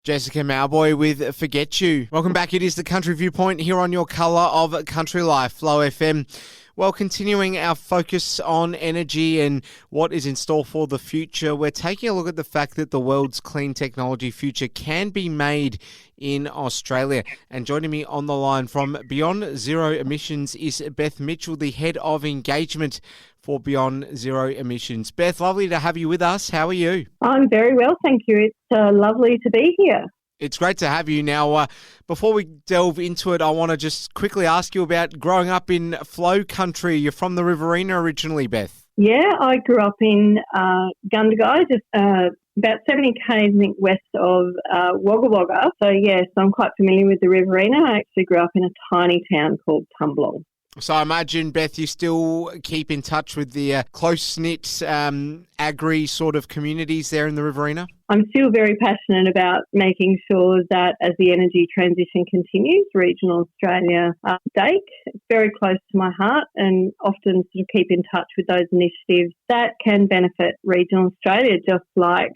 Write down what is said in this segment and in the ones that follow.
Jessica Mowboy with Forget You. Welcome back. It is the Country Viewpoint here on your colour of country life, Flow FM. Well, continuing our focus on energy and what is in store for the future, we're taking a look at the fact that the world's clean technology future can be made in Australia. And joining me on the line from Beyond Zero Emissions is Beth Mitchell, the Head of Engagement for Beyond Zero Emissions. Beth, lovely to have you with us. How are you? I'm very well, thank you. It's lovely to be here. It's great to have you. Now, before we delve into it, I want to just quickly ask you about growing up in Flow country. You're from the Riverina originally, Beth. Yeah, I grew up in Gundagai, just about 70 k's west of Wagga Wagga. So, yes, I'm quite familiar with the Riverina. I actually grew up in a tiny town called Tumbalong. So I imagine, Beth, you still keep in touch with the close-knit agri sort of communities there in the Riverina? I'm still very passionate about making sure that as the energy transition continues, regional Australia uptake. It's very close to my heart and often sort of keep in touch with those initiatives that can benefit regional Australia, just like,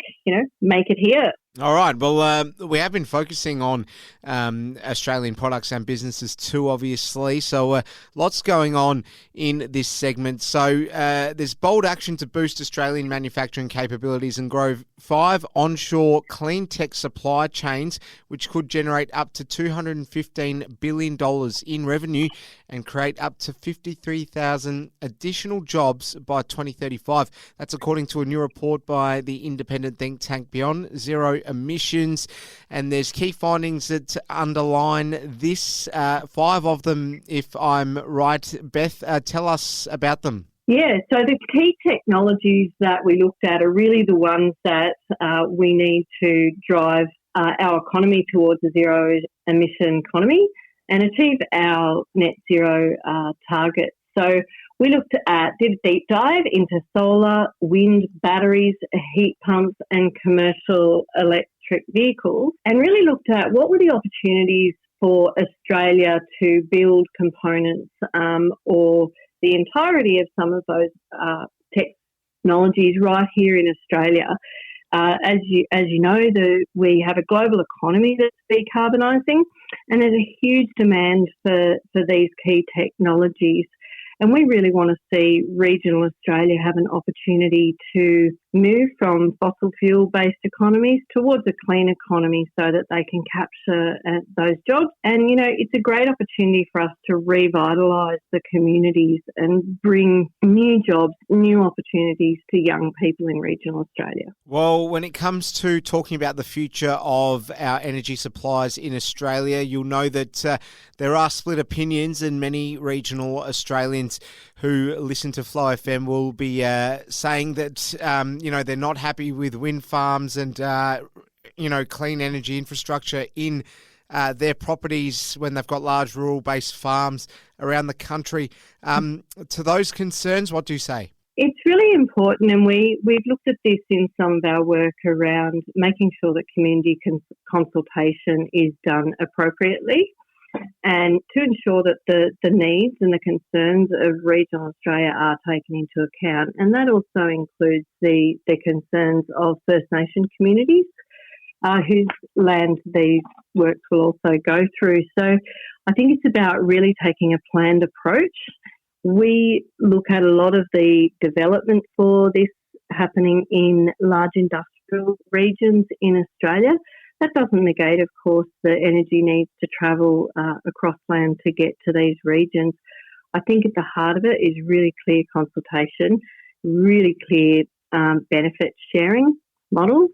make it here. All right. Well, we have been focusing on Australian products and businesses too, obviously. So lots going on in this segment. So there's bold action to boost Australian manufacturing capabilities and grow 5 onshore clean tech supply chains, which could generate up to $215 billion in revenue and create up to 53,000 additional jobs by 2035. That's according to a new report by the independent think tank Beyond Zero Emissions. And there's key findings that underline this, 5 of them, if I'm right. Beth, tell us about them. Yeah, so the key technologies that we looked at are really the ones that we need to drive our economy towards a zero-emission economy and achieve our net zero target. So we did a deep dive into solar, wind, batteries, heat pumps and commercial electric vehicles and really looked at what were the opportunities for Australia to build components or the entirety of some of those technologies right here in Australia. As you know, we have a global economy that's decarbonising, and there's a huge demand for these key technologies. And we really want to see regional Australia have an opportunity to move from fossil fuel-based economies towards a clean economy so that they can capture those jobs. And, it's a great opportunity for us to revitalise the communities and bring new jobs, new opportunities to young people in regional Australia. Well, when it comes to talking about the future of our energy supplies in Australia, you'll know that there are split opinions, and many regional Australians who listen to Flow FM will be saying that, they're not happy with wind farms and, clean energy infrastructure in their properties when they've got large rural-based farms around the country. To those concerns, what do you say? It's really important, and we've looked at this in some of our work around making sure that community consultation is done appropriately and to ensure that the needs and the concerns of regional Australia are taken into account. And that also includes the concerns of First Nation communities whose land these works will also go through. So I think it's about really taking a planned approach. We look at a lot of the development for this happening in large industrial regions in Australia. That doesn't negate, of course, the energy needs to travel across land to get to these regions. I think at the heart of it is really clear consultation, really clear benefit sharing models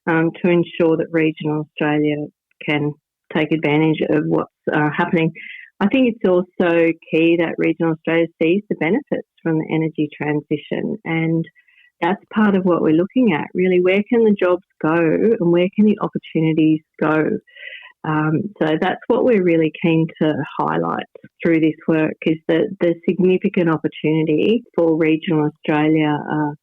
to ensure that regional Australia can take advantage of what's happening. I think it's also key that regional Australia sees the benefits from the energy transition, and that's part of what we're looking at, really. Where can the jobs go and where can the opportunities go? So that's what we're really keen to highlight through this work is the significant opportunity for regional Australia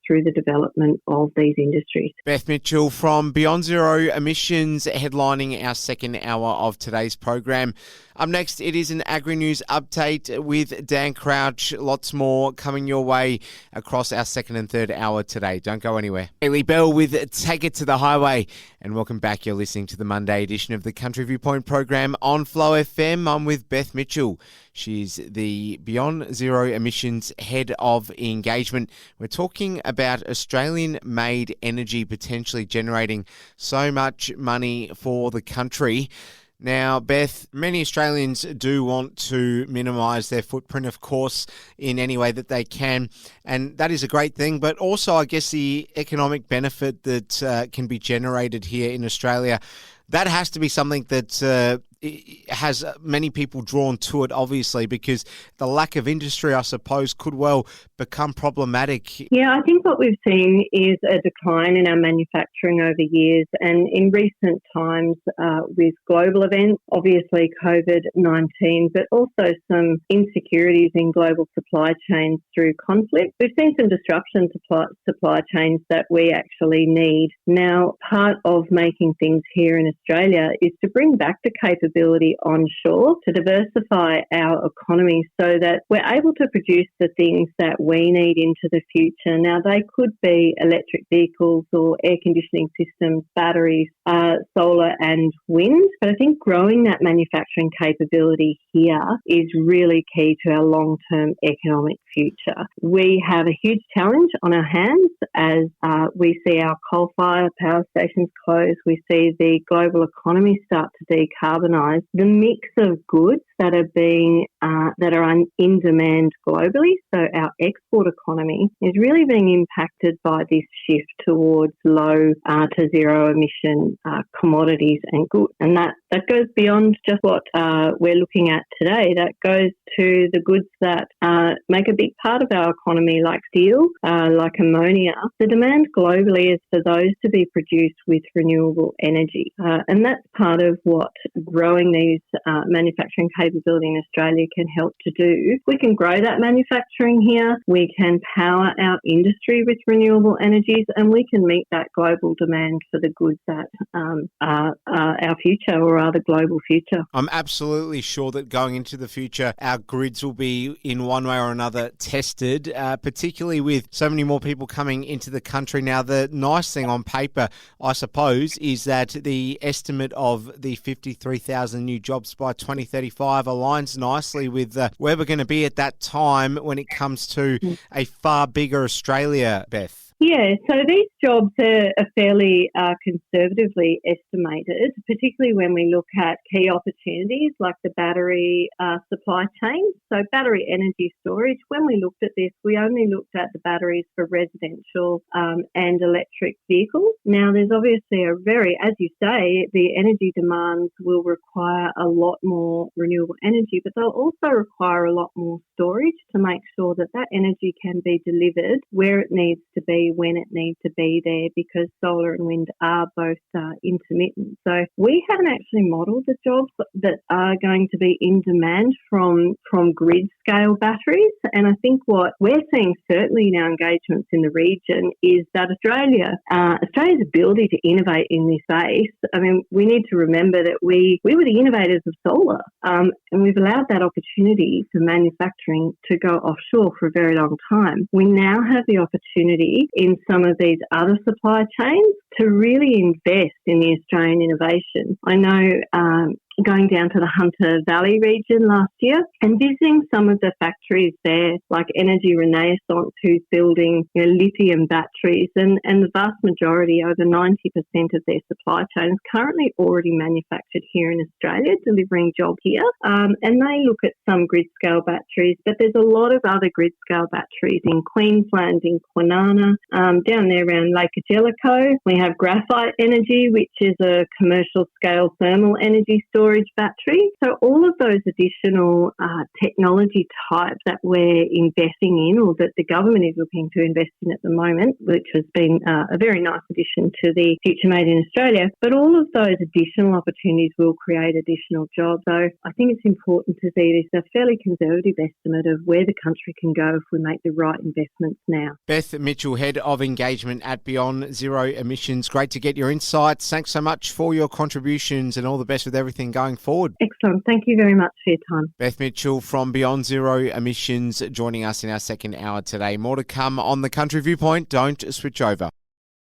through the development of these industries. Beth Mitchell from Beyond Zero Emissions headlining our second hour of today's program. Up next, it is an Agri-News update with Dan Crouch. Lots more coming your way across our second and third hour today. Don't go anywhere. Hayley Bell with Take It to the Highway. And welcome back. You're listening to the Monday edition of the Country Viewpoint program on Flow FM. I'm with Beth Mitchell. She's the Beyond Zero Emissions Head of Engagement. We're talking about Australian-made energy potentially generating so much money for the country. Now, Beth, many Australians do want to minimise their footprint, of course, in any way that they can, and that is a great thing. But also, I guess, the economic benefit that can be generated here in Australia, that has to be something that has many people drawn to it, obviously, because the lack of industry, I suppose, could well become problematic. Yeah, I think what we've seen is a decline in our manufacturing over years, and in recent times with global events, obviously COVID-19, but also some insecurities in global supply chains through conflict. We've seen some disruption to supply chains that we actually need. Now, part of making things here in Australia is to bring back the capability onshore to diversify our economy so that we're able to produce the things that we need into the future. Now, they could be electric vehicles or air conditioning systems, batteries, solar and wind. But I think growing that manufacturing capability here is really key to our long-term economic future. We have a huge challenge on our hands as we see our coal-fired power stations close. We see the global economy start to decarbonise. The mix of goods that are being in demand globally, so our export economy is really being impacted by this shift towards low to zero emission commodities and goods, and that goes beyond just what we're looking at today. That goes to the goods that make a big part of our economy, like steel, like ammonia. The demand globally is for those to be produced with renewable energy, and that's part of what growing these manufacturing capability in Australia can help to do. We can grow that manufacturing here, we can power our industry with renewable energies, and we can meet that global demand for the goods that are our future, or rather global future. I'm absolutely sure that going into the future, our grids will be in one way or another tested, particularly with so many more people coming into the country. Now, the nice thing on paper, I suppose, is that the estimate of the 53,000 new jobs by 2035 aligns nicely with where we're going to be at that time when it comes to a far bigger Australia, Beth. Yeah, so these jobs are fairly conservatively estimated, particularly when we look at key opportunities like the battery supply chain. So battery energy storage, when we looked at this, we only looked at the batteries for residential and electric vehicles. Now, there's obviously as you say, the energy demands will require a lot more renewable energy, but they'll also require a lot more storage to make sure that that energy can be delivered where it needs to be, when it needs to be there, because solar and wind are both intermittent. So we haven't actually modelled the jobs that are going to be in demand from grid scale batteries. And I think what we're seeing certainly in our engagements in the region is that Australia's ability to innovate in this space, I mean, we need to remember that we were the innovators of solar, and we've allowed that opportunity for manufacturing to go offshore for a very long time. We now have the opportunity in some of these other supply chains to really invest in the Australian innovation. I know going down to the Hunter Valley region last year and visiting some of the factories there, like Energy Renaissance, who's building lithium batteries, and the vast majority, over 90% of their supply chain is currently already manufactured here in Australia, delivering jobs here. And they look at some grid-scale batteries, but there's a lot of other grid-scale batteries in Queensland, in Kwinana, down there around Lake Jellicoe. We have graphite energy, which is a commercial scale thermal energy storage battery. So all of those additional technology types that we're investing in, or that the government is looking to invest in at the moment, which has been a very nice addition to the Future Made in Australia, but all of those additional opportunities will create additional jobs. So I think it's important to see this a fairly conservative estimate of where the country can go if we make the right investments now. Beth Mitchell, Head of Engagement at Beyond Zero Emissions. Great to get your insights. Thanks so much for your contributions and all the best with everything going forward. Excellent. Thank you very much for your time. Beth Mitchell from Beyond Zero Emissions joining us in our second hour today. More to come on the Country Viewpoint. Don't switch over.